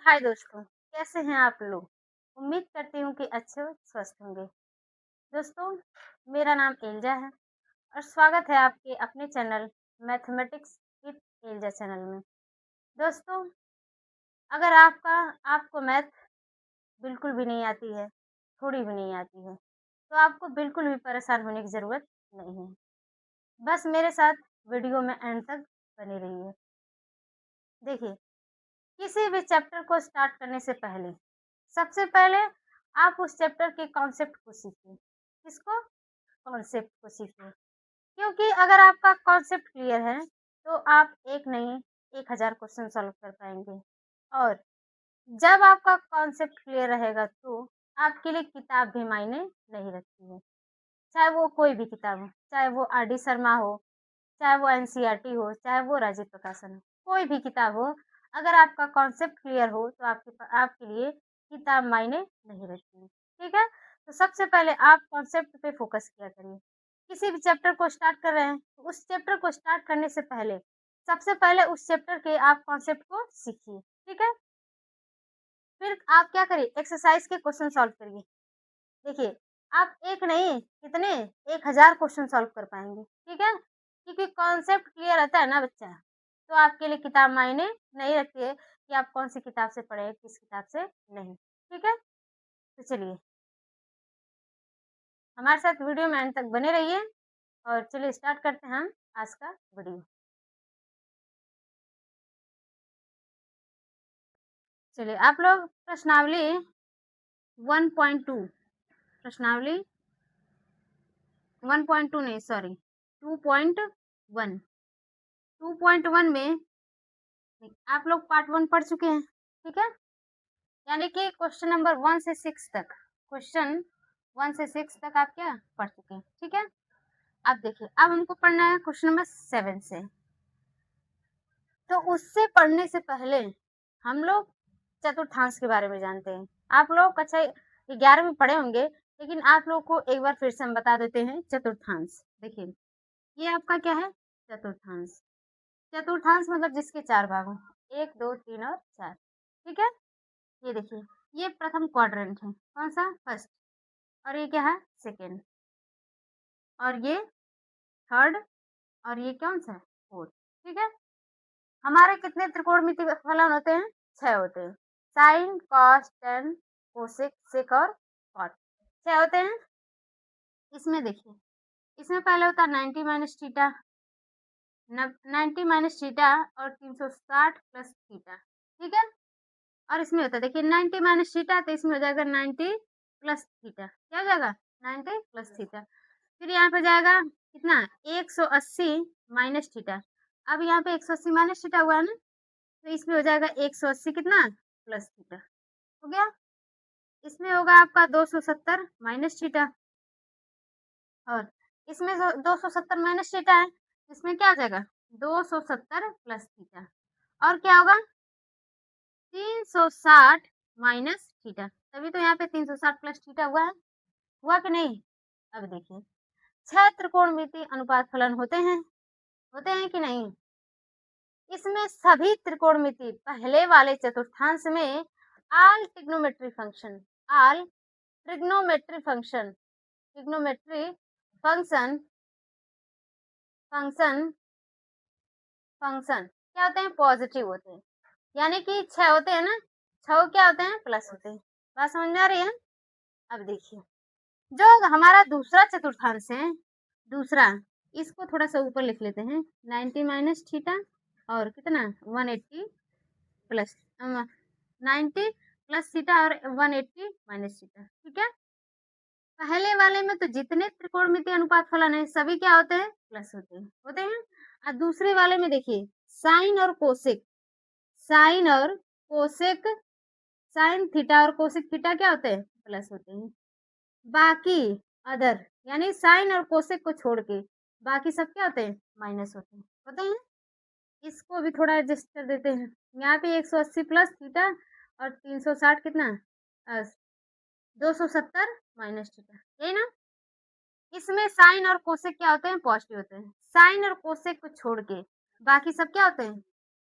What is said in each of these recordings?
हाय दोस्तों, कैसे हैं आप लोग? उम्मीद करती हूँ कि अच्छे और स्वस्थ होंगे। दोस्तों, मेरा नाम एल्जा है और स्वागत है आपके अपने चैनल मैथमेटिक्स विद एल्जा चैनल में। दोस्तों, अगर आपको मैथ बिल्कुल भी नहीं आती है, थोड़ी भी नहीं आती है, तो आपको बिल्कुल भी परेशान होने की ज़रूरत नहीं है। बस मेरे साथ वीडियो में एंड तक बने रहिए। देखिए, किसी भी चैप्टर को स्टार्ट करने से पहले सबसे पहले आप उस चैप्टर के कॉन्सेप्ट को सीखिए। किसको? कॉन्सेप्ट को सीखिए। क्योंकि अगर आपका कॉन्सेप्ट क्लियर है, तो आप एक नहीं 1000 क्वेश्चन सॉल्व कर पाएँगे। और जब आपका कॉन्सेप्ट क्लियर रहेगा, तो आपके लिए किताब भी मायने नहीं रखती है। चाहे वो कोई भी किताब हो, चाहे वो आर डी शर्मा हो, चाहे वो एनसीईआरटी हो, चाहे वो राजीव प्रकाशन हो, कोई भी किताब हो, अगर आपका कॉन्सेप्ट क्लियर हो तो आपके लिए किताब मायने नहीं रखती है। ठीक है? तो सबसे पहले आप कॉन्सेप्ट पे फोकस किया करिए। किसी भी चैप्टर को स्टार्ट कर रहे हैं, तो उस चैप्टर को स्टार्ट करने से पहले सबसे पहले उस चैप्टर के आप कॉन्सेप्ट को सीखिए। ठीक है? फिर आप क्या करिए, एक्सरसाइज के क्वेश्चन सॉल्व करिए। देखिए, आप एक नहीं कितने 1000 क्वेश्चन सॉल्व कर पाएँगे, ठीक है? क्योंकि कॉन्सेप्ट क्लियर रहता है ना बच्चा, तो आपके लिए किताब मायने नहीं रखती है कि आप कौन-सी किताब से पढ़े, किस किताब से नहीं, ठीक है? तो चलिए, हमारे साथ वीडियो में अंत तक बने रहिए और चलिए स्टार्ट करते हैं हम आज का वीडियो। चलिए, आप लोग प्रश्नावली 1.2 प्रश्नावली 1.2 नहीं सॉरी 2.1 2.1 में आप लोग पार्ट 1 पढ़ चुके हैं, ठीक है? यानी कि क्वेश्चन नंबर 1 से 6 तक, क्वेश्चन 1 से 6 तक आप क्या पढ़ चुके हैं, ठीक है? अब देखिए, अब हमको पढ़ना है क्वेश्चन नंबर 7 से। तो उससे पढ़ने से पहले हम लोग चतुर्थांश के बारे में जानते हैं। आप लोग कक्षा 11 में पढ़े होंगे, लेकिन आप लोग को एक बार फिर से हम बता देते हैं चतुर्थांश। देखिए, ये आपका क्या है? चतुर्थांश। चतुर्थांश मतलब जिसके 4 भाग हों, 1, 2, 3 और 4, ठीक है? ये देखिए, ये प्रथम क्वाड्रेंट है, कौन-सा? फर्स्ट। और ये क्या है? सेकंड। और ये थर्ड और ये कौन-सा है? फोर्थ, ठीक है? हमारे कितने त्रिकोणमिति फलन होते हैं? 6 होते हैं। साइन, कॉस, टैन, कोसेक, सेक और कॉट, 6 होते हैं। इसमें देखिए, इसमें पहले होता है 90 माइनस थीटा, 90 माइनस थीटा और 360 प्लस थीटा, ठीक है? और इसमें होता है देखिए 90 माइनस थीटा, तो इसमें हो जाएगा 90 प्लस थीटा। क्या हो जाएगा? 90 प्लस थीटा। फिर यहाँ पे जाएगा कितना? 180 माइनस थीटा। अब यहाँ पे 180 माइनस थीटा हुआ है ना, तो इसमें हो जाएगा 180 कितना? Plus theta. हो गया? इसमें होगा आपका 270 माइनस थीटा और इसमें जो 270 माइनस थीटा है, इसमें क्या आ जाएगा? 270 प्लस थीटा और क्या होगा? 360 माइनस थीटा। तभी तो यहाँ पे 360 प्लस थीटा हुआ है। हुआ कि नहीं? अब देखिए, 6 त्रिकोणमिति अनुपात फलन होते हैं कि नहीं? इसमें सभी त्रिकोणमिति पहले वाले चतुर्थांश में all trigonometry function all trigonometry function trigonometry function function function क्या होते हैं? पॉजिटिव होते हैं। यानी कि 6 होते हैं ना, 6 क्या होते हैं? प्लस होते हैं। बात समझ में आ रही है? अब देखिए, जो हमारा दूसरा चतुर्थांश है, दूसरा, इसको थोड़ा-सा ऊपर लिख लेते हैं। 90 माइनस थीटा और कितना? 180 प्लस 90 प्लस थीटा और 180 माइनस थीटा, ठीक है? पहले वाले में तो जितने त्रिकोणमितीय अनुपात फलन है, सभी क्या होते हैं? प्लस होते हैं। और दूसरे वाले में देखिए, साइन और कोसेक, साइन और कोसेक, साइन थीटा और कोसेक थीटा क्या होते हैं? प्लस होते हैं। बाकी अदर यानी साइन और कोसेक को छोड़ के बाकी सब क्या होते हैं? माइनस होते हैं। इसको भी थोड़ा एडजस्ट कर देते हैं। यहाँ पे 180 प्लस थीटा और 360 कितना? 270 माइनस थीटा, यही ना? इसमें साइन और कोसेक क्या होते हैं? पॉजिटिव होते हैं। साइन और कोसेक को छोड़ के बाकी सब क्या होते हैं?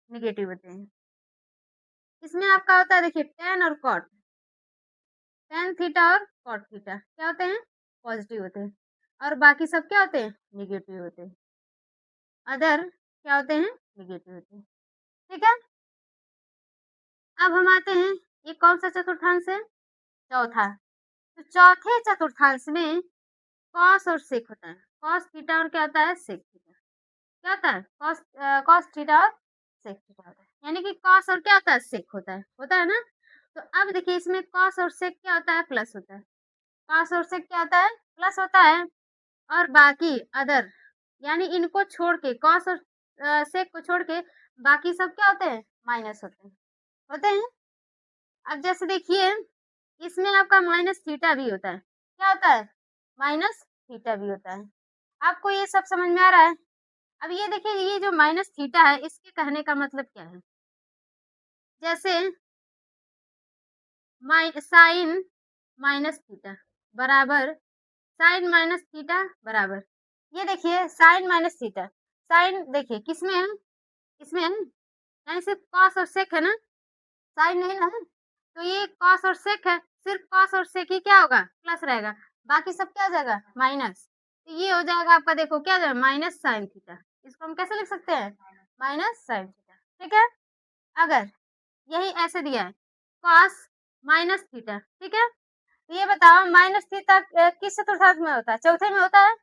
नेगेटिव होते हैं। इसमें आपका होता है देखिए tan और cot, tan थीटा और cot थीटा क्या होते हैं? पॉजिटिव होते हैं और बाकी सब क्या होते हैं? नेगेटिव होते हैं। अदर क्या होते हैं? नेगेटिव होते हैं। ठीक है? अब हम आते हैं, ये कौन सा चतुर्थांश है? चौथा। तो चौथे चतुर्थांश में कॉस और सेक होता है। कॉस थीटा और क्या होता है? Sec theta. क्या होता है? कॉस थीटा और सेक थीटा होता है। यानी कि कॉस और क्या होता है? सेक होता है ना? तो अब देखिए इसमें कॉस और सेक क्या होता है? प्लस होता है। कॉस और सेक क्या होता है? प्लस होता है और बाकी अदर यानी इनको छोड़ के कॉस और सेक को छोड़ के बाकी सब क्या होते हैं? माइनस होते हैं। होते हैं? अब जैसे देखिए इसमें आपका माइनस थीटा भी होता है। क्या होता है? माइनस थीटा भी होता है। आपको ये सब समझ में आ रहा है? अब ये देखिए ये जो माइनस थीटा है इसके कहने का मतलब क्या है? जैसे साइन माइनस थीटा बराबर साइन माइनस थीटा बराबर ये देखिए साइन माइनस थीटा साइन देखिए किसमें है? इसमें है यानी सिर्फ कॉस और सेक है ना, साइन नहीं ना। तो ये कॉस और सेक है, सिर्फ कॉस और सेक ही क्या होगा? प्लस रहेगा, बाकी सब क्या हो जाएगा? माइनस। तो ये हो जाएगा आपका देखो क्या हो जाएगा? Minus sine theta. इसको हम कैसे लिख सकते हैं? Minus sine theta. ठीक है? अगर यही ऐसे दिया है कॉस माइनस थीटा, ठीक है? तो ये बताओ माइनस थीटा किस चतुर्थांश में होता है? चौथे में होता है?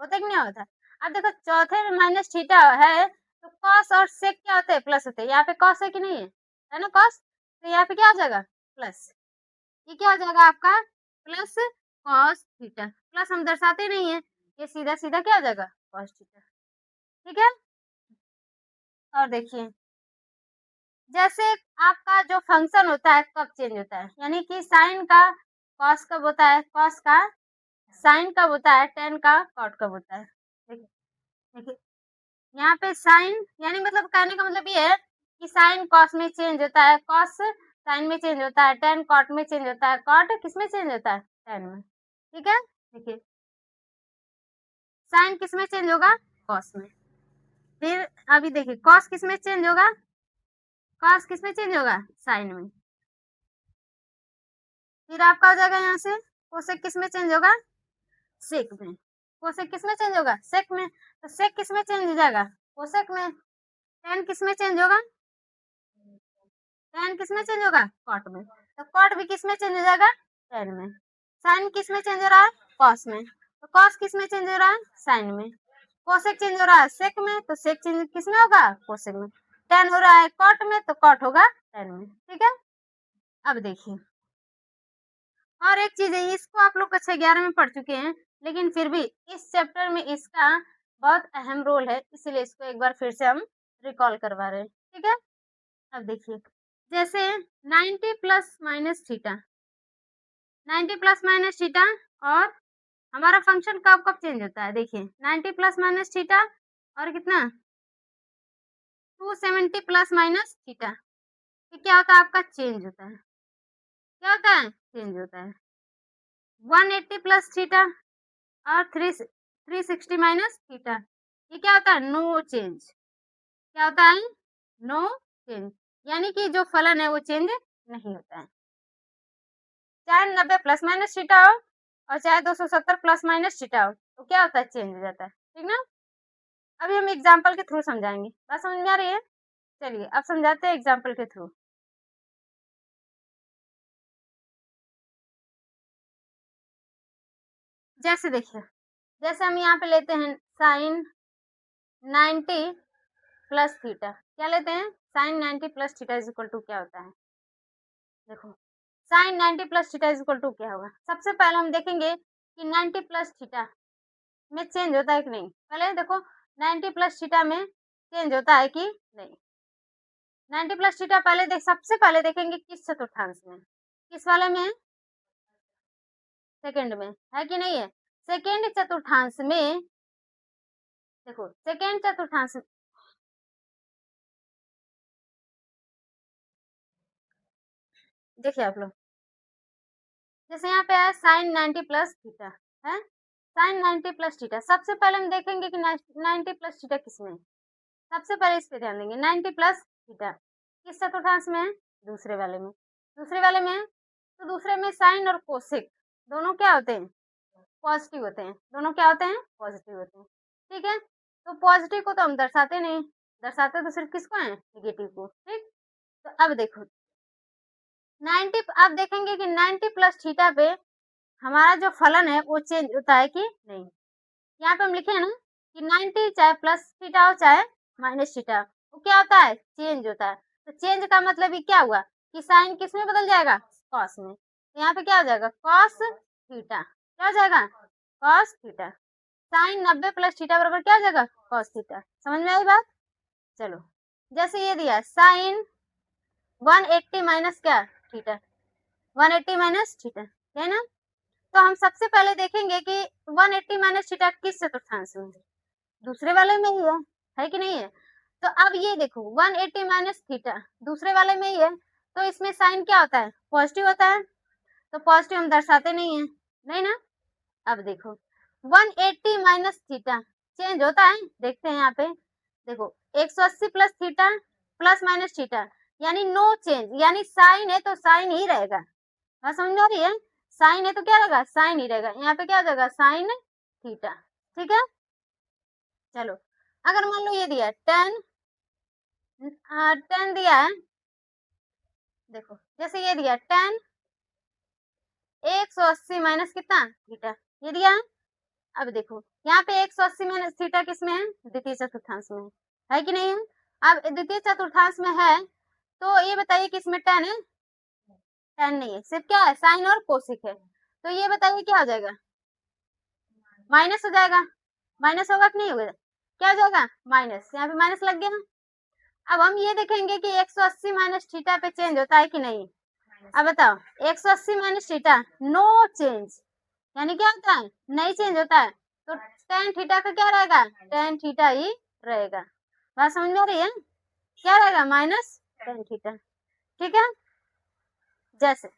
होता है कि नहीं होता? अब देखो चौथे में माइनस थीटा है तो कॉस और सेक क्या होते हैं? प्लस होते हैं। यहाँ पे कॉस है कि नहीं है ना कॉस? तो यहाँ पे क्या हो जाएगा? प्लस। ये क्या हो जाएगा आपका? Plus cos theta. प्लस हम दर्शाते नहीं है, ये सीधा सीधा क्या हो जाएगा? Cos theta. ठीक है? और देखिए जैसे आपका जो फंक्शन होता है कब चेंज होता है, यानी कि साइन का कॉस कब होता है? कॉस का साइन कब होता है? टेन का कॉट कब होता है? देखिए देखिए यहाँ पे साइन यानी मतलब कहने का मतलब ये है कि साइन कॉस में चेंज होता है, कॉस साइन में चेंज होता है, टेन कॉट में चेंज होता है, कॉट किस में चेंज होता है? टेन में। ठीक है? देखिए साइन किस में चेंज होगा? कॉस में। फिर अभी देखिए कॉस किस में चेंज होगा? कॉस किस में चेंज होगा? साइन में। फिर आपका हो जाएगा यहाँ से कोसेक किस में चेंज होगा? सेक में। कोसेक किस में चेंज होगा? सेक में। तो सेक किस में चेंज हो जाएगा? कोसेक में। टेन किस में चेंज होगा? टेन किस में चेंज होगा? कॉट में। तो कॉट भी किस में चेंज हो जाएगा? टेन में। साइन किस में चेंज हो रहा है? कॉस में। तो कॉस किस में चेंज हो रहा है? साइन में। कोसेक चेंज हो रहा है सेक में, तो सेक चेंज किस में होगा? कोसेक में। टेन हो रहा है कॉट में, तो कॉट होगा टेन में। ठीक है? अब देखिए और एक चीज है, इसको आप लोग कक्षा 11 में पढ़ चुके हैं, लेकिन फिर भी इस चैप्टर में इसका बहुत अहम रोल है, इसलिए इसको एक बार फिर से हम रिकॉल करवा रहे हैं। ठीक है? अब देखिए जैसे 90 plus minus theta 90 plus minus theta और हमारा फंक्शन कब कब चेंज होता है? देखिए 90 प्लस माइनस थीटा और कितना 270 प्लस माइनस थीटा, ये क्या होता है? आपका चेंज होता है। क्या होता है? चेंज होता है। 180 प्लस थीटा और 360 माइनस थीटा, ये क्या होता है? No change. क्या होता है? No change. यानी कि जो फलन है वो चेंज नहीं होता है, चाहे 90 प्लस माइनस थीटा हो और चाहे 270 प्लस माइनस थीटा हो, तो क्या होता है? चेंज हो जाता है। ठीक ना? अभी हम एग्जाम्पल के थ्रू समझाएंगे, बात समझ में आ रही है? चलिए अब समझाते हैं एग्जाम्पल के थ्रू। जैसे देखिए जैसे हम यहाँ पे लेते हैं साइन 90 प्लस थीटा, क्या लेते हैं? Sine 90 plus theta is equal to क्या होता है? देखो sine 90 plus theta is equal to क्या होगा? सबसे पहले हम देखेंगे कि 90 प्लस थीटा में चेंज होता है कि नहीं। पहले देखो 90 प्लस थीटा में चेंज होता है कि नहीं। 90 प्लस थीटा पहले सबसे पहले देखेंगे किस चतुर्थांश में, किस वाले में? सेकंड में है कि नहीं है? सेकंड चतुर्थांश में देखो सेकंड चतुर्थांश देखिए आप लोग जैसे यहाँ पे है साइन 90 प्लस थीटा है, साइन 90 प्लस थीटा। सबसे पहले हम देखेंगे कि 90 प्लस थीटा किसमें है। सबसे पहले इस पे ध्यान देंगे 90 प्लस थीटा किस चतुर्थांश में है? दूसरे वाले में तो दूसरे में साइन और कोसेक दोनों क्या होते हैं? पॉजिटिव होते हैं। दोनों क्या होते हैं? पॉजिटिव होते हैं। ठीक है, तो पॉजिटिव को तो हम दर्शाते नहीं, दर्शाते तो सिर्फ किसको हैं? नेगेटिव को। ठीक, तो अब देखो 90, आप देखेंगे कि 90 प्लस थीटा पे हमारा जो फलन है वो चेंज होता है कि नहीं। यहाँ पे हम लिखे हैं ना कि 90 चाहे प्लस थीटा हो चाहे माइनस थीटा, वो क्या होता है? चेंज होता है। तो चेंज का मतलब ये क्या हुआ कि साइन किस में बदल जाएगा? कॉस में। तो यहाँ पे क्या हो जाएगा? Cos theta. क्या हो जाएगा? Cos theta. Sine 90 plus theta बराबर क्या हो जाएगा? Cos theta. समझ में आई बात? चलो, जैसे ये दिया साइन 180 माइनस क्या? थीटा। 180 माइनस थीटा है ना। तो हम सबसे पहले देखेंगे कि 180 माइनस थीटा किस चतुर्थांश में? दूसरे वाले में ही है कि नहीं है? तो अब ये देखो 180 माइनस थीटा दूसरे वाले में ही है, तो इसमें साइन क्या होता है? पॉजिटिव होता है। तो पॉजिटिव हम दर्शाते नहीं है, नहीं ना। अब देखो 180 माइनस थीटा चेंज होता है, देखते हैं यहाँ पे। देखो 180 plus theta plus minus theta यानी नो चेंज, यानी साइन है तो साइन ही रहेगा। बात समझ में आ रही है? साइन है तो क्या रहेगा? साइन ही रहेगा। यहाँ पे क्या हो जाएगा? Sine theta. ठीक है, चलो अगर मान लो ये दिया 10 दिया है, देखो जैसे ये दिया 10 180 माइनस कितना? थीटा, ये दिया है। अब देखो यहाँ पे 180 माइनस थीटा किसमें है? द्वितीय चतुर्थांश में है कि नहीं है? अब द्वितीय चतुर्थांश में है तो ये बताइए किसमें 10 है? 10 नहीं है, सिर्फ क्या है? साइन और कोसिक है। तो ये बताइए क्या हो जाएगा? माइनस हो जाएगा। माइनस होगा कि नहीं होगा? क्या हो जाएगा? माइनस। यहाँ पे माइनस लग गया। अब हम ये देखेंगे कि 180 माइनस थीटा पे चेंज होता है कि नहीं। अब बताओ 180 माइनस थीटा नो चेंज, यानी क्या होता है? नहीं चेंज होता है। तो tan थीटा का क्या रहेगा? tan थीटा ही रहेगा। बात समझ में आ रही है? क्या रहेगा? Minus tan theta. ठीक है, जैसे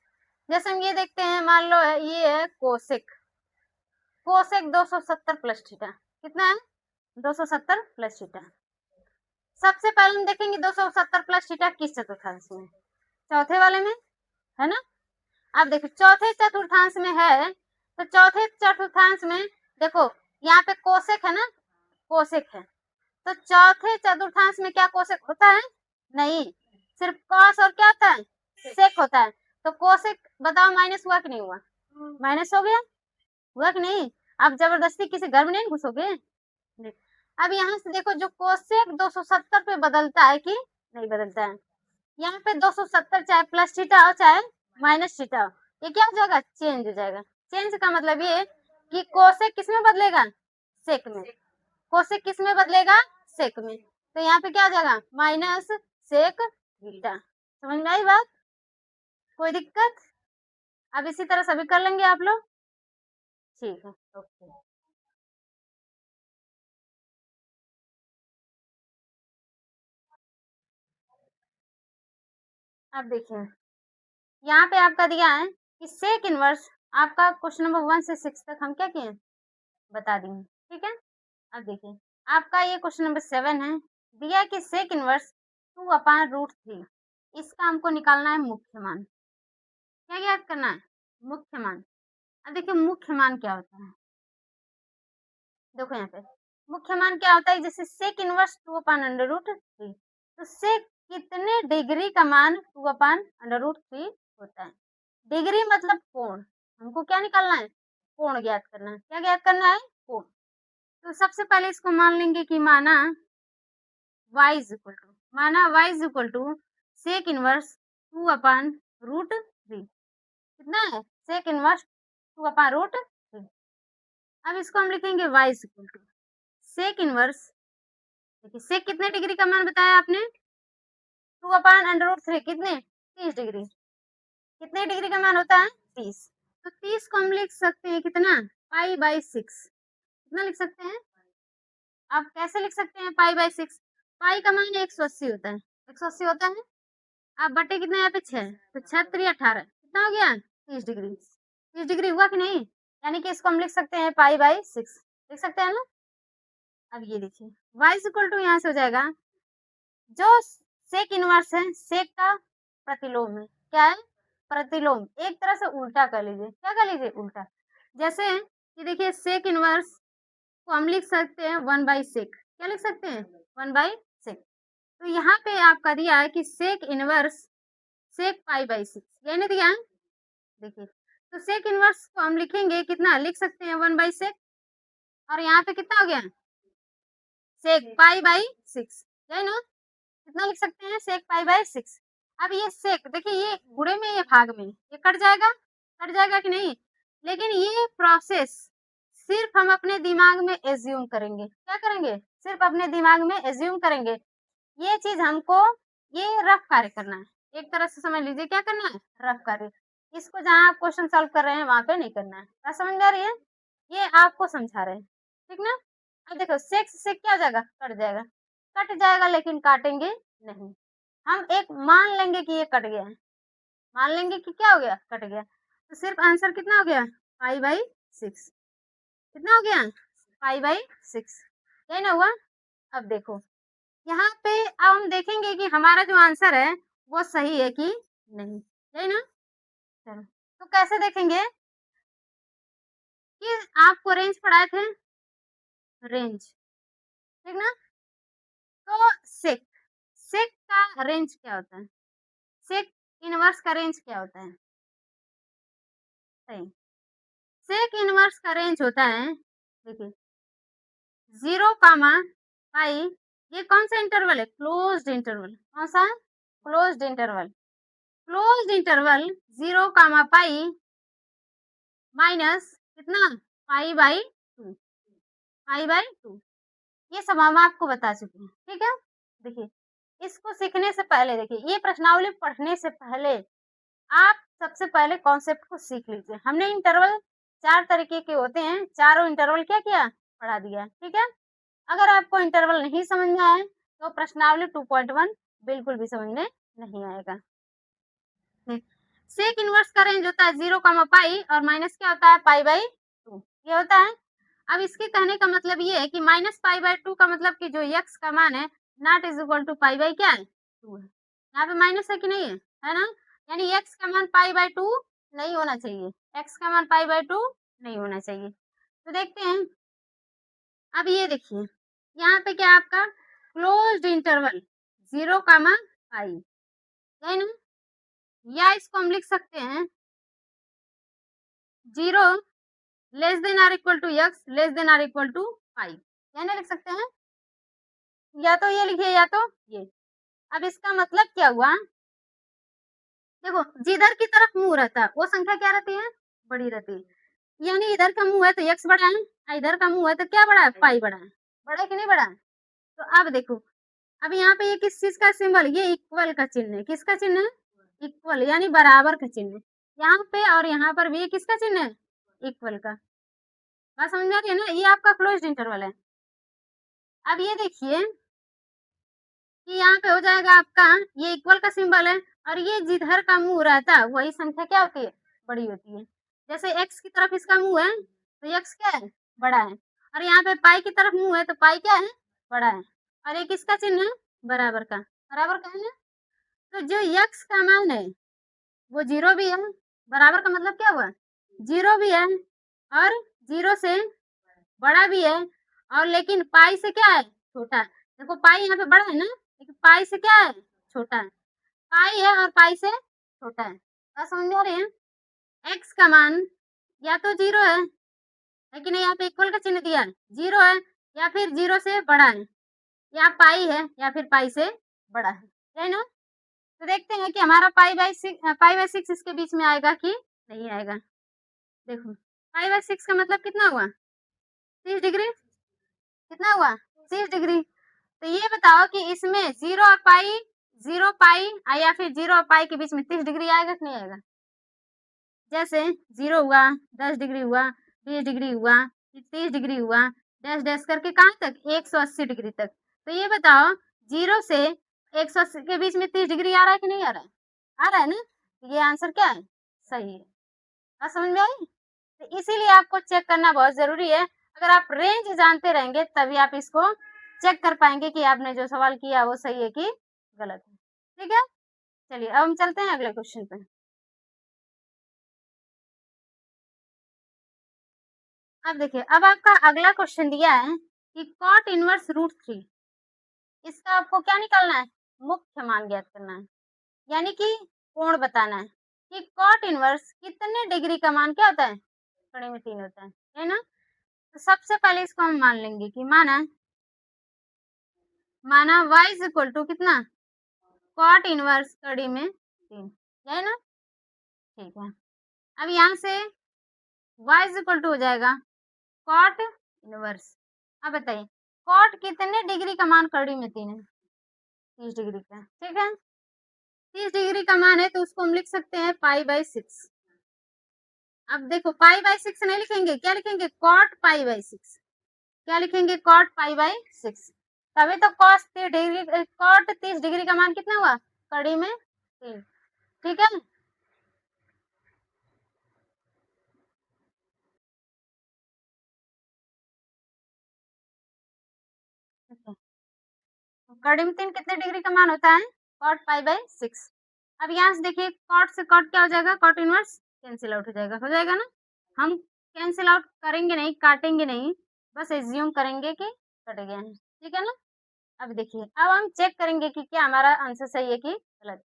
जैसे हम ये देखते हैं, मान लो ये है कोसेक 270 प्लस थीटा। कितना है? 270 प्लस थीटा। सबसे पहले हम देखेंगे 270 प्लस थीटा किस चतुर्थांश में? चौथे वाले में, है ना। अब देखो चौथे चतुर्थांश में है, तो चौथे चतुर्थांश में देखो यहाँ पे कोसेक है ना, कोसेक है। तो चौथे चतुर्थांश में क्या कोसेक होता है? नहीं, सिर्फ कॉस और क्या होता है? सेक होता है। तो कोसेक बताओ माइनस हुआ कि नहीं हुआ? माइनस हो गया, हुआ कि नहीं? आप जबरदस्ती किसी घर में नहीं घुसोगे। अब यहाँ से देखो जो कोसेक 270 पे बदलता है कि नहीं बदलता है। यहाँ पे 270 चाहे प्लस थीटा हो चाहे माइनस थीटा हो, ये क्या हो जाएगा? चेंज हो जाएगा। चेंज का मतलब ये कि कोसेक किस में बदलेगा? सेक में। कोसेक किस में बदलेगा? सेक में। तो यहाँ पे क्या हो जाएगा? Minus sec theta. समझ में आई बात? कोई दिक्कत? अब इसी तरह सभी कर लेंगे आप लोग। ठीक है, ओके। अब देखिए यहाँ पे आपका दिया है कि सेक इनवर्स, आपका क्वेश्चन नंबर 1 से 6 तक हम क्या किए? बता देंगे। ठीक है, अब देखिए आपका ये क्वेश्चन नंबर 7 है। दिया कि सेक इनवर्स 2/√3, इसका हमको निकालना है मुख्य मान। क्या याद करना है? मुख्य मान। अब देखिए मुख्य मान क्या होता है, देखो यहाँ पे मुख्य मान क्या होता है? जैसे सेक इनवर्स 2/√3, तो सेक कितने डिग्री का मान 2/√3 होता है। डिग्री मतलब कोण, हमको क्या निकालना है? कोण ज्ञात करना है। क्या ज्ञात करना है? कोण। तो सबसे पहले इसको मान लेंगे कि माना y is equal to sec inverse 2/√3। कितना है? Sec inverse 2/√3। अब इसको हम लिखेंगे y is equal to sec inverse, देखिए सेक कितने डिग्री का मान बताया आपने? 2/√3 कितने? 30 डिग्री। कितने डिग्री का मान होता है? 30। तो 30 को हम लिख सकते हैं कितना? π/6। कितना लिख सकते हैं? आप कैसे लिख सकते हैं π/6? पाई का मान 180 होता है, 180 होता है। आप बटे कितना यहाँ पे 6, तो 6 3 18, कितना हो गया? 30 डिग्री। 30 डिग्री हुआ कि नहीं? यानी कि इसको हम लिख सकते हैं π/6, लिख सकते हैं ना। अब ये देखिए y इज इक्वल टू यहाँ से हो जाएगा जो सेक इनवर्स है, सेक का प्रतिलोम है। क्या है? प्रतिलोम। एक तरह से उल्टा कर लीजिए। क्या कर लीजिए? उल्टा। जैसे कि देखिए सेक इनवर्स को हम लिख सकते हैं 1/सेक। क्या लिख सकते हैं? 1/सेक। तो यहाँ पे आपका दिया है कि सेक इनवर्स सेक पाई/6, यानी दिया है। देखिए तो सेक इनवर्स को हम लिखेंगे कितना? लिख सकते हैं 1/सेक, और यहाँ पे कितना हो गया? सेक पाई/6, है ना? कितना लिख सकते हैं? सेक पाई/6। अब ये सेक देखिए, ये गुणे में, ये भाग में, ये कट जाएगा। कट जाएगा कि नहीं? लेकिन ये प्रोसेस सिर्फ हम अपने दिमाग में एज्यूम करेंगे। क्या करेंगे? सिर्फ अपने दिमाग में एज्यूम करेंगे। ये चीज हमको, ये रफ कार्य करना है। एक तरह से समझ लीजिए क्या करना है? रफ कार्य। इसको जहाँ आप क्वेश्चन सॉल्व कर रहे हैं वहां पे नहीं करना है। बात समझ में आ रही है? ये आपको समझा रहे हैं, ठीक ना? अब देखो सेक से क्या हो जाएगा? कट जाएगा। कट जाएगा लेकिन काटेंगे नहीं। हम एक मान लेंगे कि ये कट गया है। मान लेंगे कि क्या हो गया? कट गया। तो सिर्फ आंसर कितना हो गया? पाई/6। कितना हो गया? पाई/6। यही ना हुआ? अब देखो यहाँ पे, अब हम देखेंगे कि हमारा जो आंसर है वो सही है कि नहीं। यही ना? चलो तो कैसे देखेंगे कि आपको रेंज पढ़ाए थे, रेंज, ठीक ना? तो सेक, सेक का रेंज क्या होता है? सेक इनवर्स का रेंज क्या होता है? सही, सेक इनवर्स का रेंज होता है, देखिए 0, ये कौन सा इंटरवल है? Closed interval. कौन सा? Closed interval. Closed interval 0, minus कितना? पाई/2। पाई/2। ये सब हम आपको बता चुके हैं, ठीक है? देखिए इसको सीखने से पहले, देखिए ये प्रश्नावली पढ़ने से पहले आप सबसे पहले कॉन्सेप्ट को सीख लीजिए। हमने इंटरवल 4 तरीके के होते हैं, चारों इंटरवल क्या किया? पढ़ा दिया, ठीक है? अगर आपको इंटरवल नहीं समझ में आए तो प्रश्नावली 2.1 बिल्कुल भी समझ में नहीं आएगा। सेक इनवर्स का रेंज होता है 0, पाई, और माइनस क्या होता है? पाई/2 ये होता है। अब इसके कहने का मतलब ये है कि -पाई/2 का मतलब कि जो x का मान है not is equal to pi by क्या है? 2 है। यहाँ पे माइनस है कि नहीं है? है ना? यानी x का मान पाई/2 नहीं होना चाहिए। x का मान पाई/2 नहीं होना चाहिए। तो देखते हैं। अब ये देखिए यहाँ पे क्या आपका क्लोज्ड इंटरवल 0, पाई, है ना? या इसको हम लिख सकते हैं 0 less than or equal to x less than or equal to pi. या ना लिख सकते हैं? या तो ये लिखिए या तो ये। अब इसका मतलब क्या हुआ? देखो जिधर की तरफ मुंह रहता है वो संख्या क्या रहती है? बड़ी रहती है। यानी इधर का मुंह है तो x बड़ा है, इधर का मुंह है तो क्या बड़ा है? पाई बड़ा है। बड़ा है कि नहीं बड़ा है? तो अब देखो, अब यहाँ पे ये किस चीज का सिंबल? ये इक्वल का चिन्ह है। किसका चिन्ह है? इक्वल, यानी बराबर का चिन्ह है। यहाँ पे और यहाँ पर भी ये किसका चिन्ह है? इक्वल का। बात समझ में आ रही है ना? ये आपका क्लोज्ड इंटरवल है। अब ये देखिए कि यहाँ पे हो जाएगा आपका, ये इक्वल का सिंबल है, और ये जिधर का मुंह रहता है वही संख्या क्या होती है? बड़ी होती है। जैसे x की तरफ इसका मुंह है तो x क्या है? बड़ा है। और यहाँ पे पाई की तरफ मुंह है तो पाई क्या है? बड़ा है। और ये किसका चिन्ह है? बराबर का। बराबर का है ना? तो जो x का मान है वो 0 भी है। बराबर का मतलब क्या हुआ? 0 भी है और 0 से बड़ा भी है, और लेकिन पाई से क्या है? छोटा है। देखो पाई यहाँ पे बड़ा है ना, लेकिन पाई से क्या है? छोटा है। पाई है और पाई से छोटा है। बात समझ में आ रही है? x का मान या तो 0 है, लेकिन यहाँ पे इक्वल का चिन्ह दिया है, 0 है, या फिर 0 से बड़ा है, या पाई है, या फिर पाई से बड़ा है ना? तो देखते हैं कि हमारा पाई/6 इसके बीच में आएगा कि नहीं आएगा। देखो पाई/6 का मतलब कितना हुआ? 30 डिग्री। कितना हुआ? 30 डिग्री। तो ये बताओ कि इसमें 0 और पाई, 0 पाई या फिर 0 और पाई के बीच में 30 डिग्री आएगा कि नहीं आएगा? जैसे 0 हुआ, 10 डिग्री हुआ, 20 डिग्री हुआ, 30 डिग्री हुआ, डैश डैश करके कहाँ तक? 180 डिग्री तक। तो ये बताओ 0 से 180 के बीच में 30 डिग्री आ रहा है कि नहीं आ रहा है? आ रहा है ना? तो ये आंसर क्या है? सही है। बात समझ में आई? तो इसीलिए आपको चेक करना बहुत जरूरी है। अगर आप रेंज जानते रहेंगे तभी आप इसको चेक कर पाएंगे कि आपने जो सवाल किया वो सही है कि गलत है। ठीक है? चलिए अब हम चलते हैं अगले क्वेश्चन पे। अब देखिए, अब आपका अगला क्वेश्चन दिया है कि कॉट इनवर्स रूट 3, इसका आपको क्या निकालना है? मुख्य मान ज्ञात करना है, यानी कि कोण बताना है कि कॉट इनवर्स कितने डिग्री का मान क्या होता है? कड़ी में 3 होता है ना? तो सबसे पहले इसको हम मान लेंगे कि माना y इज इक्वल टू कितना? कॉट इनवर्स कड़ी में 3, है ना? ठीक है। अब यहाँ से y इज इक्वल टू हो जाएगा कॉट इनवर्स। अब बताइए कॉट कितने डिग्री का मान कड़ी में 3 है? 30 डिग्री का, ठीक है। 30 डिग्री का मान है तो उसको हम लिख सकते हैं π/6। अब देखो π/6 नहीं लिखेंगे, क्या लिखेंगे? कॉट π/6। क्या लिखेंगे? कॉट π/6। तभी तो कॉस 30 डिग्री, कॉट 30 डिग्री का मान कितना हुआ? कड़ी में 3, ठीक है। कड़ी में 3 कितने डिग्री का मान होता है? कॉट π/6। अब यहाँ से देखिए कॉट से कॉट क्या हो जाएगा? कॉट इनवर्स कैंसिल आउट हो जाएगा ना? हम कैंसिल आउट करेंगे नहीं, काटेंगे नहीं, बस एज्यूम करेंगे कि कट गया है, ठीक है ना? अब देखिए, अब हम चेक करेंगे कि क्या हमारा आंसर सही है कि गलत।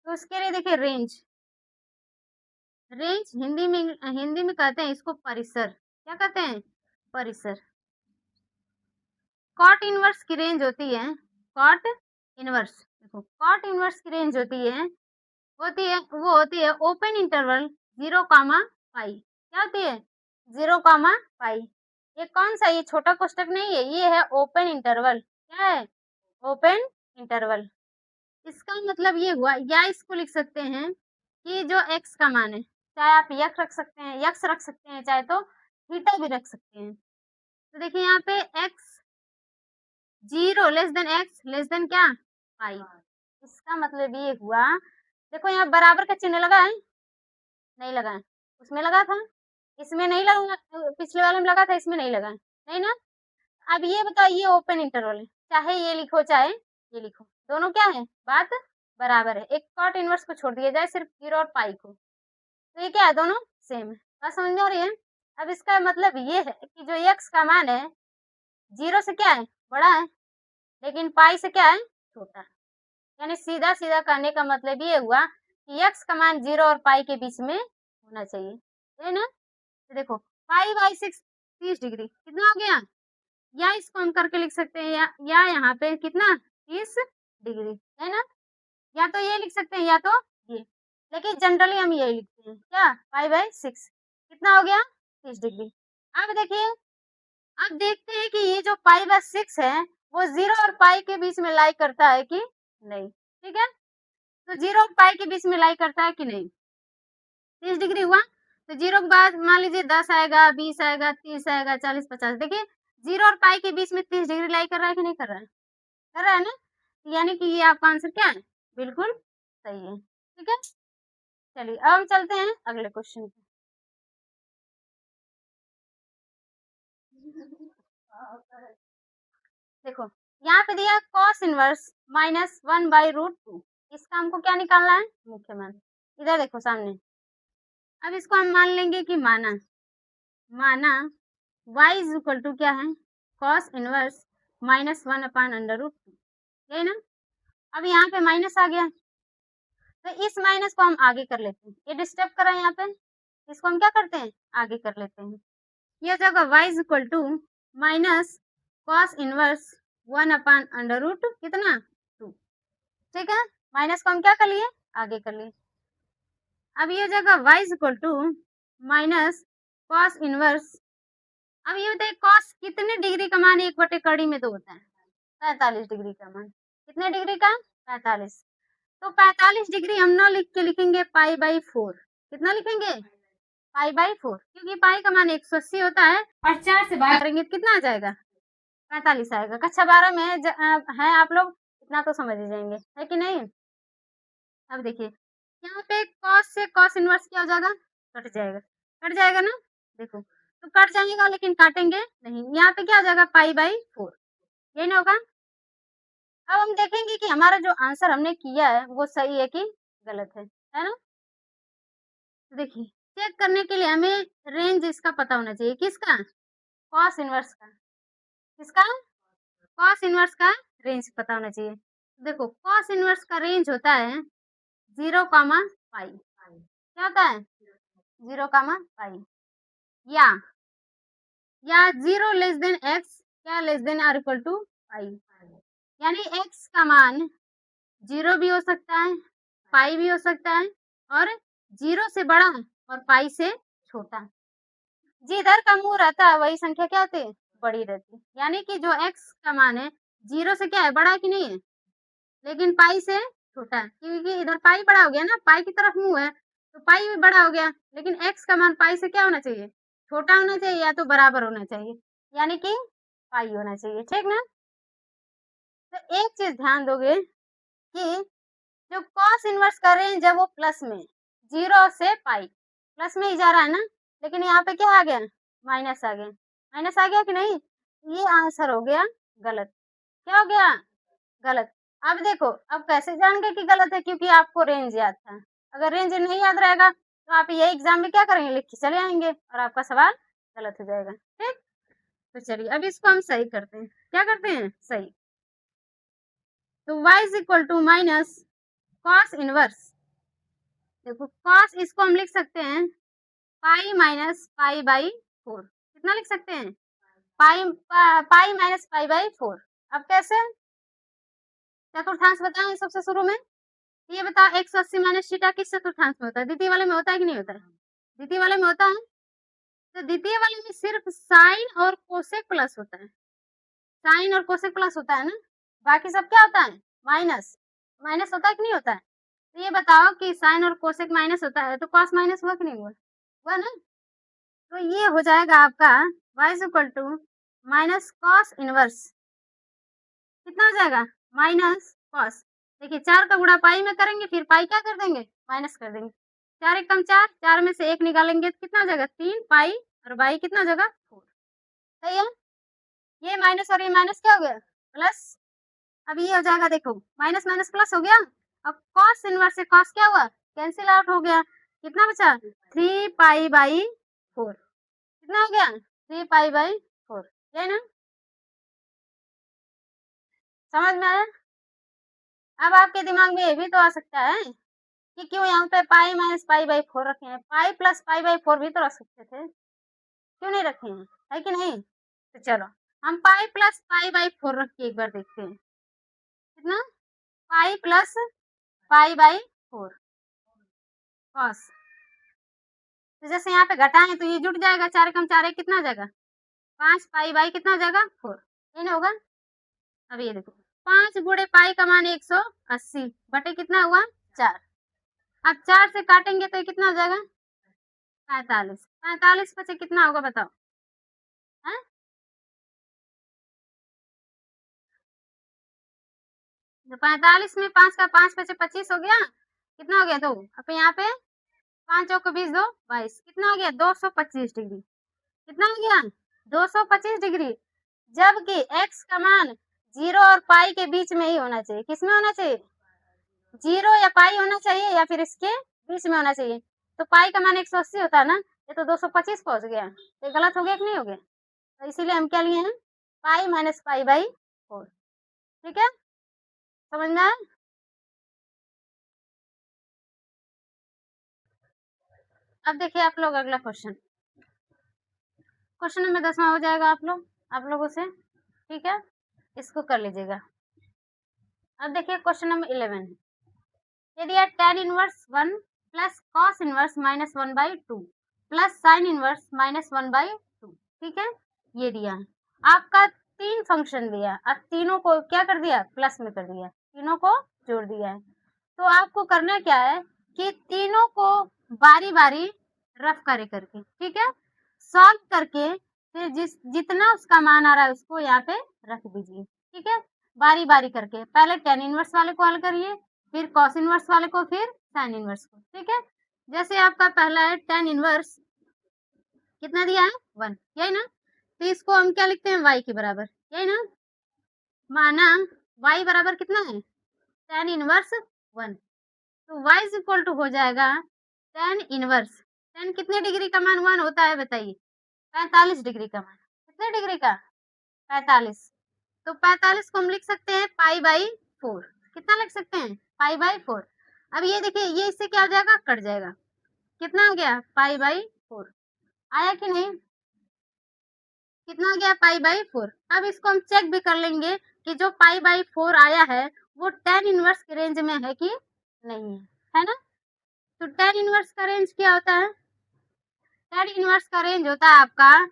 तो उसके लिए देखिए रेंज, रेंज हिंदी में कहते हैं इसको परिसर। क्या कहते हैं? परिसर। कॉट इनवर्स की रेंज होती है, कॉट इनवर्स, देखो कॉट इनवर्स की रेंज वो होती है ओपन इंटरवल 0, पाई। क्या होती है? 0, पाई। ये कौन सा? ये छोटा कोष्टक नहीं है, ये है ओपन इंटरवल। क्या है? Open interval. इसका मतलब ये हुआ, या इसको लिख सकते हैं कि जो x का मान है, चाहे आप यक्स रख सकते हैं, चाहे तो थीटा भी रख सकते हैं। तो देखिए यहाँ पे x 0 less then x less then क्या? पाई। इसका मतलब ये हुआ, देखो यहाँ बराबर का चिन्ह लगा है, नहीं लगा है, उसमें लगा था, इसमें नहीं लगा, पिछले वाले में लगा था, इसमें नहीं लगा है, नहीं ना? अब ये बताओ, ये ओपन इंटरवल है, चाहे ये लिखो चाहे ये लिखो, दोनों क्या है? बात बराबर है। एक कॉट इनवर्स को छोड़ दिया जाए, सिर्फ 0 और पाई को, तो ये क्या है? दोनों सेम है। बात समझ में आ रही है? अब इसका मतलब ये है कि जो x का मान है 0 से क्या है? बड़ा है, लेकिन पाई से क्या है? छोटा। यानी सीधा सीधा कहने का मतलब ये हुआ कि x का मान 0 और पाई के बीच में होना चाहिए, है ना? तो देखो π/6 30 डिग्री कितना हो गया? या इसको हम करके लिख सकते हैं, या यहाँ पे कितना? 30 डिग्री, है ना? या तो ये लिख सकते हैं या तो ये, लेकिन जनरली हम यही लिखते हैं। क्या? π/6 कितना हो गया? 30 डिग्री। अब देखिए, अब देखते हैं कि ये जो π/6 है वो 0 और पाई के बीच में लाई करता है कि नहीं, ठीक है? तो 0 और पाई के बीच में लाई करता है कि नहीं? 30 डिग्री हुआ, तो 0 के बाद मान लीजिए 10 आएगा, 20 आएगा, 30 आएगा, 40, 50। देखिए 0 और पाई के बीच में 30 डिग्री लाई कर रहा है कि नहीं कर रहा है? कर रहा है ना? यानी कि ये आपका आंसर क्या है? बिल्कुल सही है, ठीक है। चलिए अब हम चलते हैं अगले क्वेश्चन पे। देखो यहाँ पे दिया cos इनवर्स -1/√2, इसका हमको क्या निकालना है? मुख्य मान। इधर देखो सामने। अब इसको हम मान लेंगे कि माना y इज इक्वल टू क्या है? cos इनवर्स -1/√2, यही ना? अब यहाँ पे माइनस आ गया, तो इस माइनस को हम आगे कर लेते हैं, ये डिस्टर्ब कर रहा है यहाँ पे, इसको हम क्या करते हैं? आगे कर लेते हैं। यह जगह y is equal to minus cos inverse 1/√2 कितना? 2, ठीक है। माइनस को हम क्या कर लिए? आगे कर लिए। अब ये जगह y is equal to minus cos inverse, अब ये बताइए कॉस कितने डिग्री का मान 1/कड़ी में 2 होता है? 45 डिग्री का मान। कितने डिग्री का? 45। तो 45 डिग्री हम ना लिख के लिखेंगे π/4। कितना लिखेंगे? π/4, क्योंकि पाई का मान 180 होता है और 4 से भाग करेंगे तो कितना आ जाएगा? 45 आएगा। कक्षा 12 में है आप लोग, इतना तो समझ ही जाएंगे, है कि नहीं? अब देखिए यहाँ पे cos से cos इनवर्स क्या हो जाएगा? कट जाएगा, कट जाएगा ना? देखो तो कट जाएगा, लेकिन काटेंगे नहीं। यहाँ पे क्या हो जाएगा? π/4, यही ना होगा? अब हम देखेंगे कि हमारा जो आंसर हमने किया है वो सही है कि गलत है ना? तो देखिए चेक करने के लिए हमें रेंज इसका पता होना चाहिए, किसका? कॉस इनवर्स का। किसका? कॉस इनवर्स का रेंज पता होना चाहिए। देखो कॉस इनवर्स का रेंज होता है 0, पाई। क्या होता है? 0, पाई। या 0 लेस देन एक्स, क्या less than or equal to pi. यानी एक्स का मान 0 भी हो सकता है, पाई भी हो सकता है, और 0 से बड़ा और पाई से छोटा। जिधर का मुंह रहता है वही संख्या क्या होती है? बड़ी रहती है। यानी कि जो एक्स का मान है 0 से क्या है? बड़ा है कि नहीं है? लेकिन पाई से छोटा है, क्योंकि इधर पाई बड़ा हो गया ना, पाई की तरफ मुंह है तो पाई भी बड़ा हो गया। लेकिन एक्स का मान पाई से क्या होना चाहिए? छोटा होना चाहिए या तो बराबर होना चाहिए, यानी कि पाई होना चाहिए। ठीक ना? तो एक चीज ध्यान दोगे कि जो कॉस इनवर्स का रेंज है वो प्लस में, 0 से पाई प्लस में ही जा रहा है ना, लेकिन यहाँ पे क्या आ गया? माइनस आ गया। माइनस आ गया कि नहीं? ये आंसर हो गया गलत। क्या हो गया? गलत। अब देखो अब कैसे जान गए कि गलत है? क्योंकि आपको रेंज याद था। अगर रेंज नहीं याद रहेगा तो आप ये एग्जाम में क्या करेंगे? लिख के चले आएंगे और आपका सवाल गलत हो जाएगा। ठीक, तो चलिए अब इसको हम सही करते हैं। क्या करते हैं? सही। तो y is equal to minus cos inverse. देखो कॉस इसको हम लिख सकते हैं पाई माइनस पाई बाई 4। कितना लिख सकते हैं? पाई माइनस पाई बाई 4। अब कैसे? चतुर्थांश बताएं सबसे शुरू में। ये बताओ 180 माइनस थीटा किस चतुर्थांश में होता है? द्वितीय वाले में होता है कि नहीं होता है? द्वितीय वाले में होता है। तो द्वितीय वाले में सिर्फ साइन और कोसेक प्लस होता है। साइन और कोसेक प्लस होता है ना, बाकी सब क्या होता है? माइनस। माइनस होता है कि नहीं होता है? तो ये बताओ कि साइन और कोसेक माइनस होता है तो कॉस माइनस हुआ कि नहीं हुआ? हुआ ना? तो ये हो जाएगा आपका y is equal to minus cos inverse. कितना हो जाएगा? Minus cos. देखिए 4 का गुणा पाई में करेंगे, फिर पाई क्या कर देंगे? माइनस कर देंगे। 4 एकम 4, 4 में से 1 निकालेंगे तो कितना हो जाएगा? 3 पाई, और बाई कितना हो जाएगा? 4। सही है? ये माइनस और ये माइनस क्या हो गया? प्लस। अब ये हो जाएगा, देखो माइनस माइनस प्लस हो गया। अब कॉस इनवर्स से कॉस क्या हुआ? कैंसिल आउट हो गया। कितना बचा? 3 पाई बाई 4। कितना हो गया? 3 पाई बाई 4। ये ना, समझ में आया? अब आपके दिमाग में ये भी तो आ सकता है कि क्यों यहाँ पे पाई माइनस पाई बाई 4 रखे हैं? पाई प्लस पाई बाई 4 भी तो रख सकते थे, क्यों नहीं रखे हैं? है कि नहीं? तो चलो हम पाई प्लस पाई बाई 4 रख के एक बार देखते हैं। कितना? Pi plus pi by 4 cos. तो जैसे यहाँ पे घटाएं तो ये जुट जाएगा, 4 कम 4 कितना हो जाएगा? 5 पाई बाई कितना हो जाएगा? 4। ये नहीं होगा? अब ये देखो 5 गुणे पाई का मान 180 बटे कितना हुआ? 4। अब 4 से काटेंगे तो ये कितना हो जाएगा? 45। 45 में से कितना होगा बताओ? है? तो 45 में 5 का 5 बचे 25 हो गया। कितना हो गया? 2। अब यहाँ पे 5 चौको 20, 2 22। कितना हो गया? 225 डिग्री। कितना हो गया? 225 डिग्री। जबकि x का मान 0 और पाई के बीच में ही होना चाहिए। किसमें होना चाहिए? 0 या पाई होना चाहिए, या फिर इसके बीच में होना चाहिए। तो पाई का मान 180 होता है ना, ये तो 225 पहुंच गया। ये गलत हो गया कि नहीं हो गया? तो इसीलिए हम क्या लिए हैं? पाई माइनस पाई बाई 4। ठीक है, समझ में आया? अब देखिए आप लोग अगला क्वेश्चन। क्वेश्चन नंबर 10 हो जाएगा आप लोगों से। ठीक है, इसको कर लीजिएगा। अब देखिए क्वेश्चन नंबर 11 है। यदि tan inverse 1 plus cos inverse minus 1/2 plus sine inverse minus 1/2, ठीक है, ये दिया है। आपका 3 फंक्शन दिया, अब तीनों को क्या कर दिया? प्लस में कर दिया, तीनों को जोड़ दिया है। तो आपको करना क्या है कि तीनों को बारी बारी रफ करे करके, ठीक है, सॉल्व करके फिर जितना उसका मान आ रहा है उसको यहाँ पे रख दीजिए। ठीक है, बारी बारी करके पहले tan इनवर्स वाले को हल करिए, फिर cos इनवर्स वाले को, फिर sin इनवर्स को। ठीक है, जैसे आपका पहला है tan इनवर्स, कितना दिया है? 1, यही ना? तो इसको हम क्या लिखते हैं? y के बराबर, यही ना? माना y बराबर कितना है? tan inverse 1। तो y इज इक्वल टू हो जाएगा tan इनवर्स। tan कितने डिग्री का मान 1 होता है बताइए? 45 डिग्री का मान। कितने डिग्री का? 45। तो 45 को हम लिख सकते हैं पाई बाई 4। कितना लिख सकते हैं? Pi by 4। अब ये देखिए, ये इससे क्या हो जाएगा? कट जाएगा। कितना हो गया? Pi by 4। आया कि नहीं? कितना आ गया? Pi by 4। अब इसको हम चेक भी कर लेंगे कि जो पाई बाई 4 आया है वो tan इनवर्स के रेंज में है कि नहीं है ना? तो tan इनवर्स का रेंज क्या होता है? tan इनवर्स का रेंज होता है आपका,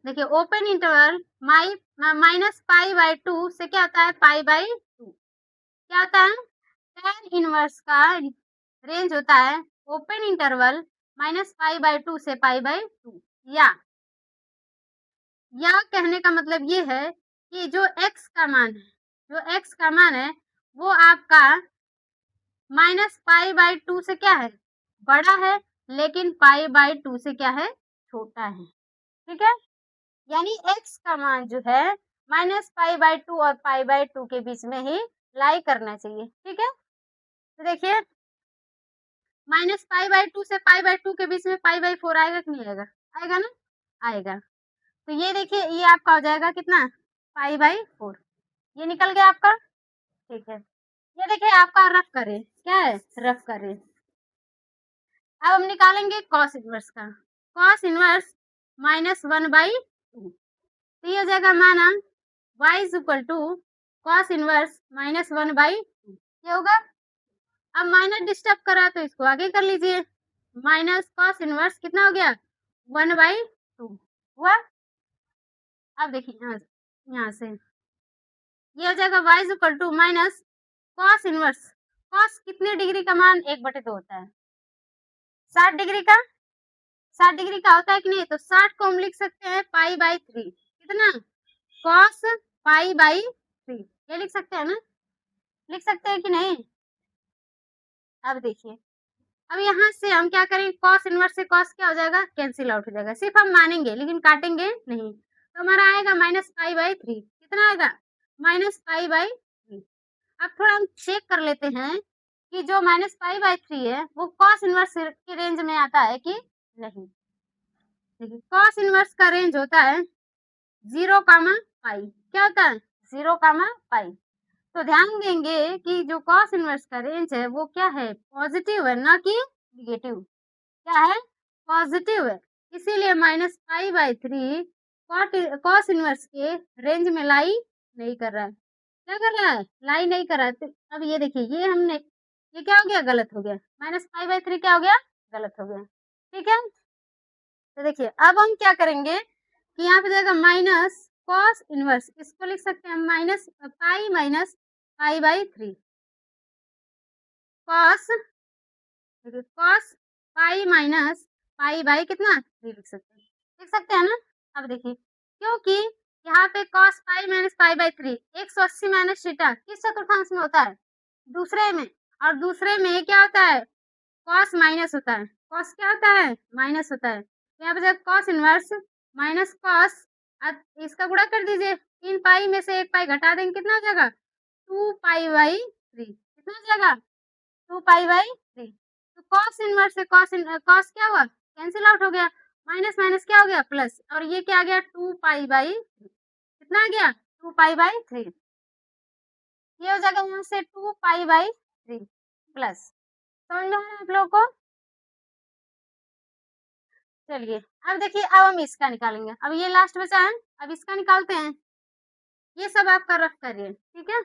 देखिए, open interval minus pi by 2 से क्या होता है? Pi by 2। क्या होता है? tan इनवर्स का रेंज होता है open interval minus pi by 2 से पाई बाई 2। या कहने का मतलब ये है कि जो x का मान है, जो x का मान है वो आपका माइनस पाई बाई 2 से क्या है? बड़ा है, लेकिन पाई बाई 2 से क्या है? छोटा है। ठीक है, यानी x का मान जो है माइनस पाई बाई 2 और पाई बाई 2 के बीच में ही लाई करना चाहिए। ठीक है, तो देखिए, माइनस पाई बाई 2 से पाई बाई 2 के बीच में पाई बाई 4 आएगा कि नहीं आएगा? आएगा ना? आएगा। तो ये देखिए, ये आपका हो जाएगा कितना? Pi by 4। ये निकल गया आपका। ठीक है, ये देखिए आपका रफ करे, क्या है? रफ करे। अब हम निकालेंगे कॉस इनवर्स का। Cos inverse minus 1 by 2। तो ये हो जाएगा माना y is equal to cos inverse minus 1 by 2। ये होगा। अब माइनस डिस्टर्ब करा तो इसको आगे कर लीजिए। माइनस कॉस इनवर्स कितना हो गया? 1 बाई 2 हुआ। अब देखिए यहाँ से ये हो जाएगा y is equal to minus cos inverse. Cos कितने डिग्री का मान 1/2 होता है? 60 डिग्री का। 60 डिग्री का होता है कि नहीं? तो 60 को हम लिख सकते हैं पाई बाई 3। कितना? Cos pi by 3। ये लिख सकते हैं ना? लिख सकते हैं कि नहीं? अब देखिए, अब यहाँ से हम क्या करें? कॉस इनवर्स से कॉस क्या हो जाएगा? कैंसिल आउट हो जाएगा। सिर्फ हम मानेंगे लेकिन काटेंगे नहीं। तो हमारा आएगा माइनस पाई बाई 3। कितना आएगा? Minus pi by 3। अब थोड़ा हम चेक कर लेते हैं कि जो माइनस पाई बाई 3 है वो कॉस इनवर्स के रेंज में आता है कि नहीं। देखिए, कॉस इनवर्स का रेंज होता है 0 कामा पाई। क्या होता है? 0 कामा पाई। तो ध्यान देंगे कि जो कॉस इनवर्स का रेंज है वो क्या है? पॉजिटिव है, ना कि निगेटिव। क्या है? पॉजिटिव है। इसीलिए minus pi by 3 cos inverse के रेंज में लाई नहीं कर रहा है। क्या कर रहा है? लाई नहीं कर रहा है। तो अब ये देखिए, ये क्या हो गया? गलत हो गया। माइनस पाई बाई 3 क्या हो गया? गलत हो गया। ठीक है, तो देखिए अब हम क्या करेंगे कि यहाँ पे जाएगा माइनस कॉस इनवर्स। इसको लिख सकते हैं minus pi minus pi by 3। Cos, देखिए, cos pi minus pi by कितना? 3 लिख सकते हैं ना? अब देखिए, क्योंकि यहाँ पे cos pi minus pi by 3 180 minus theta किस चतुर्थांश में होता है? दूसरे में। और दूसरे में क्या होता है? कॉस माइनस होता है। कॉस क्या होता है? माइनस होता है। तो यहाँ पे जब कॉस इनवर्स माइनस कॉस, अब इसका गुणा कर दीजिए। 3 पाई में से 1 पाई घटा देंगे, कितना हो जाएगा? 2 पाई बाई 3। कितना हो जाएगा? 2 पाई बाई 3। तो कॉस इनवर्स से कॉस क्या हुआ? कैंसिल आउट हो गया। माइनस माइनस क्या हो गया? प्लस। और ये क्या आ गया? 2 पाई बाई 3। कितना आ गया? 2 पाई बाई 3। ये हो जाएगा यहाँ से 2 पाई बाई 3 प्लस। समझ में आ रहा है आप लोगों को? चलिए, अब देखिए, अब हम इसका निकालेंगे। अब ये लास्ट बचा है, अब इसका निकालते हैं। ये सब आपका रफ करिए। ठीक है,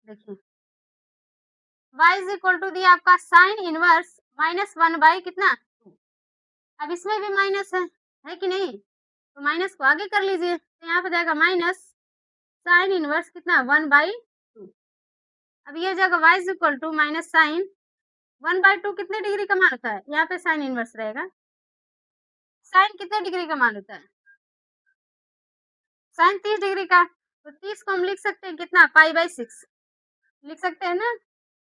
देखिए, y इज इक्वल टू दिया आपका साइन इनवर्स माइनस 1 बाई कितना? 2। अब इसमें भी माइनस है कि नहीं? तो माइनस को आगे कर लीजिए। तो यहाँ पे जाएगा माइनस साइन इनवर्स कितना? 1 बाई 2। अब ये जाएगा y is equal to minus sine 1 by 2 कितने डिग्री का मान होता है? यहाँ पे साइन इनवर्स रहेगा। साइन कितने डिग्री का मान होता है? साइन 30 डिग्री का। तो 30 को हम लिख सकते हैं कितना? पाई बाई 6 लिख सकते हैं ना?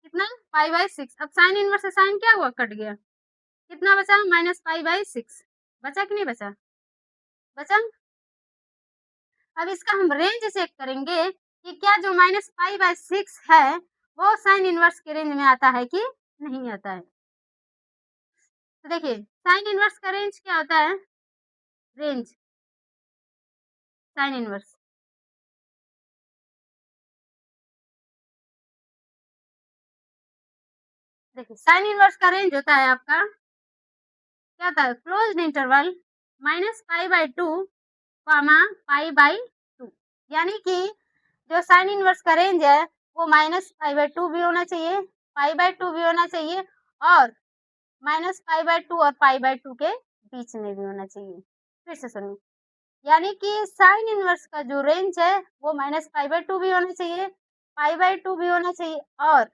कितना? Pi by 6। अब साइन इनवर्स से साइन क्या हुआ? कट गया। कितना बचा? Minus pi by 6। बचा कि नहीं बचा? बचा। अब इसका हम रेंज चेक करेंगे कि क्या जो माइनस पाई बाई 6 है वो साइन इनवर्स के रेंज में आता है कि नहीं आता है। तो देखिए साइन इनवर्स का रेंज क्या होता है, रेंज साइन इनवर्स, देखिए साइन इनवर्स का रेंज होता है आपका, क्या होता है, क्लोज्ड इंटरवल -π/2 π/2, यानी कि जो साइन इनवर्स का रेंज है वो -π/2 भी होना चाहिए, π/2 भी होना चाहिए और -π/2 और π/2 के बीच में भी होना चाहिए। फिर से सुनिए, यानी कि साइन इनवर्स का जो रेंज है वो -π/2 भी होना चाहिए, π/2 भी होना चाहिए और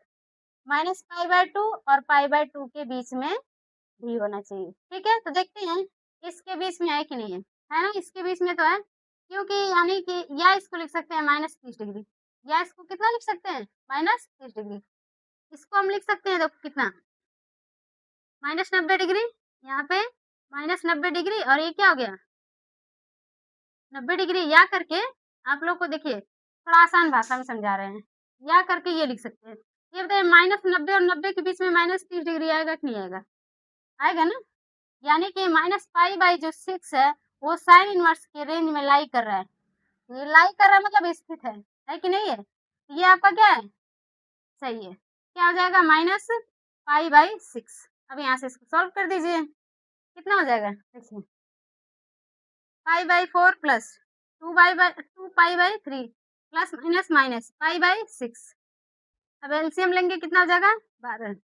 -π/2 और π/2 के बीच में भी होना चाहिए। ठीक है, तो देखते हैं इसके बीच में है कि नहीं है ना? इसके बीच में तो है, क्योंकि यानी कि या इसको लिख सकते हैं -30 डिग्री, या इसको कितना लिख सकते हैं, -30 डिग्री। इसको हम लिख सकते हैं, देखो कितना, -90 डिग्री, यहाँ पे -90 डिग्री और ये क्या हो गया, 90 डिग्री। या करके आप लोग को देखिए थोड़ा आसान भाषा में समझा रहे हैं, या करके ये लिख सकते हैं। ये बताइए -90 और 90 के बीच में -30 डिग्री आएगा कि नहीं आएगा? आएगा ना? यानी कि -π/6 है वो साइन इनवर्स के रेंज में लाई कर रहा है। ये लाई कर रहा है मतलब स्थित है कि नहीं है? ये आपका क्या है, सही है। क्या हो जाएगा, -π/6। अब यहाँ से इसको सॉल्व कर दीजिए, कितना हो जाएगा, देखिए π/4 प्लस 2π/3 प्लस माइनस माइनस π/6। अब एलसीएम लेंगे कितना हो जाएगा, 12।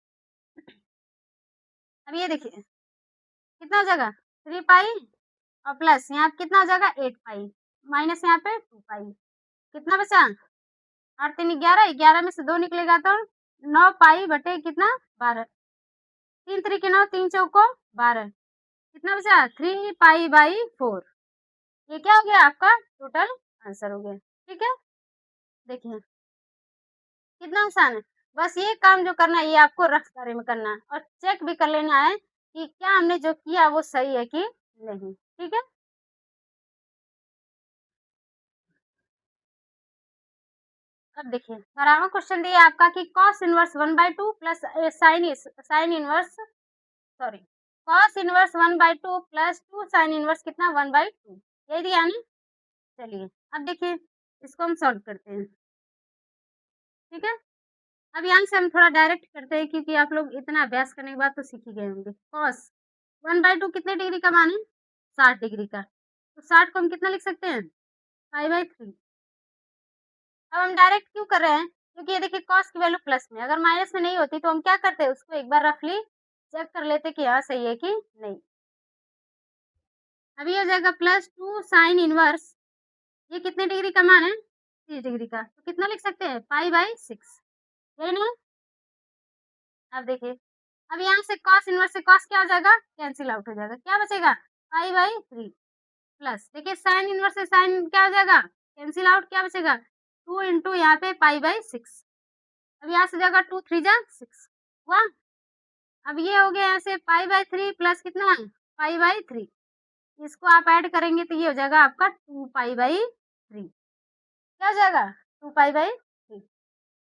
अब ये देखिए कितना हो जाएगा, 3 पाई और प्लस यहाँ कितना हो जाएगा, 8 पाई, माइनस यहाँ पे 2 पाई, कितना बचा, 8 3 11, 11 में से 2 निकलेगा तो 9 पाई बटे कितना, 12, 3 3 के 9, 3 चौको 12, कितना बचा, 3π/4। ये क्या हो गया आपका टोटल आंसर हो गया। ठीक है, देखिए कितना आसान है। बस ये काम जो करना है ये आपको रफ कार्य में करना है और चेक भी कर लेना है कि क्या हमने जो किया वो सही है कि नहीं। ठीक है, अब देखिए 12वां क्वेश्चन दिया आपका कि cos inverse 1/2 plus sine inverse, sorry, cos inverse 1/2 plus 2 sine inverse कितना, 1/2, यही दिया ना। चलिए अब देखिए इसको हम सॉल्व करते हैं। ठीक है, अब यहाँ से हम थोड़ा डायरेक्ट करते हैं क्योंकि आप लोग इतना अभ्यास करने के बाद तो सीख ही गए होंगे। cos 1/2 कितने डिग्री का मान है, 60 डिग्री का, तो 60 को हम कितना लिख सकते हैं, π/3। अब हम डायरेक्ट क्यों कर रहे हैं, क्योंकि ये देखिए cos की वैल्यू प्लस में, अगर माइनस में नहीं होती तो हम क्या करते, उसको एक बार रफली चेक कर लेते कि हाँ सही है कि नहीं। अभी हो जाएगा +2 साइन इनवर्स, ये कितने डिग्री का मान है, 30 डिग्री का, तो कितना लिख सकते हैं, π/6, यही ना। अब देखिए अब यहाँ से cos इनवर्स से cos क्या हो जाएगा, कैंसिल आउट हो जाएगा, क्या बचेगा, π/3 प्लस, देखिए साइन इनवर्स से साइन क्या हो जाएगा, कैंसिल आउट, क्या बचेगा, 2 इंटू यहाँ पे π/6। अब यहाँ से जाएगा 2 3 जा 6 हुआ। अब ये हो गया यहाँ से π/3 प्लस कितना, π/3, इसको आप ऐड करेंगे तो ये हो जाएगा आपका 2π/3, क्या हो जाएगा, 2π/3।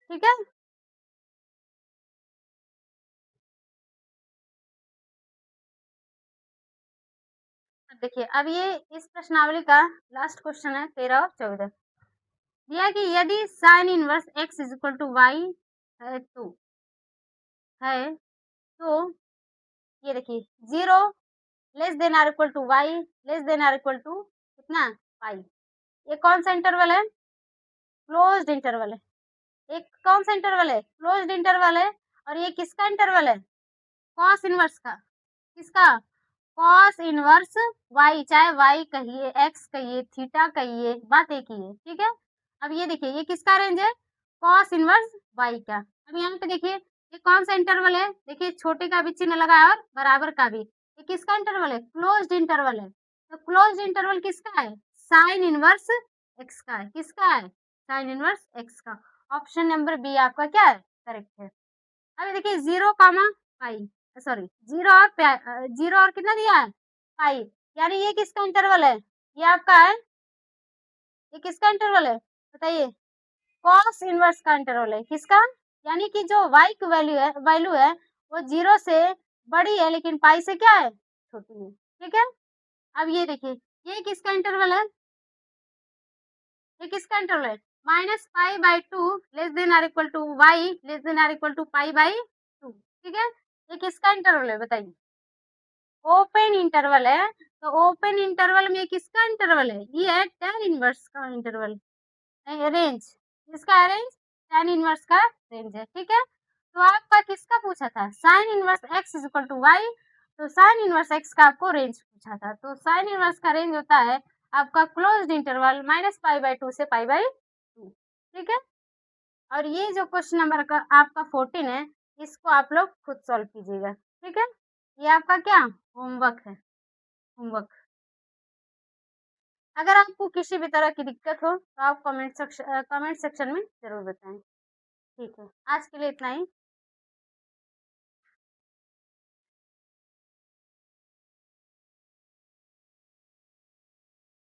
ठीक है, अब देखिए अब ये इस प्रश्नावली का लास्ट क्वेश्चन है 13 और 14, दिया कि यदि sine inverse x equal to y है तो ये देखिए 0 less than or equal to y less than or equal to कितना, पाई। ये कौन सा इंटरवल है, क्लोज्ड इंटरवल है। एक कौन सा इंटरवल है, क्लोज्ड इंटरवल है। और ये किसका इंटरवल है, कॉस इनवर्स का, किसका, कॉस इनवर्स वाई, चाहे वाई कहिए एक्स कहिए थीटा कहिए, बात एक ही है। ठीक है, अब ये देखिए ये किसका रेंज है, कॉस इनवर्स वाई का। अब यहाँ पे देखिए ये कौन सा इंटरवल है, देखिए छोटे का भी चिन्ह लगा है और बराबर का भी, ये किसका इंटरवल है, क्लोज्ड इंटरवल है। तो क्लोज्ड इंटरवल किसका है, साइन इनवर्स एक्स का है, किसका है, साइन इनवर्स एक्स का। ऑप्शन नंबर बी आपका क्या है, करेक्ट है। अब देखिए 0 कामा पाई, सॉरी 0 और 0 और कितना दिया है, पाई, यानी ये किसका इंटरवल है, ये आपका है, ये किसका इंटरवल है बताइए, कॉस इनवर्स का इंटरवल है, किसका, यानी कि जो y की वैल्यू है वो 0 से बड़ी है लेकिन पाई से क्या है, छोटी है। ठीक है, अब ये देखिए, ये किसका इंटरवल है, ये किसका इंटरवल है, -π/2 less than or equal to y less than or equal to π/2। ठीक है, ये किसका इंटरवल है बताइए, ओपन इंटरवल है। तो ओपन इंटरवल में किसका इंटरवल है, ये है tan इनवर्स का इंटरवल, रेंज, किसका है रेंज, tan इनवर्स का रेंज है। ठीक है, तो आपका किसका पूछा था, sin inverse x is equal to y, तो sin इनवर्स x का आपको रेंज पूछा था। तो sin इनवर्स का रेंज होता है आपका क्लोज्ड इंटरवल -π/2 से π/2। ठीक है, और ये जो क्वेश्चन नंबर का आपका 14 है, इसको आप लोग खुद सॉल्व कीजिएगा। ठीक है, ये आपका क्या होमवर्क है, होमवर्क। अगर आपको किसी भी तरह की दिक्कत हो तो आप कमेंट सेक्शन में जरूर बताएं। ठीक है, आज के लिए इतना ही।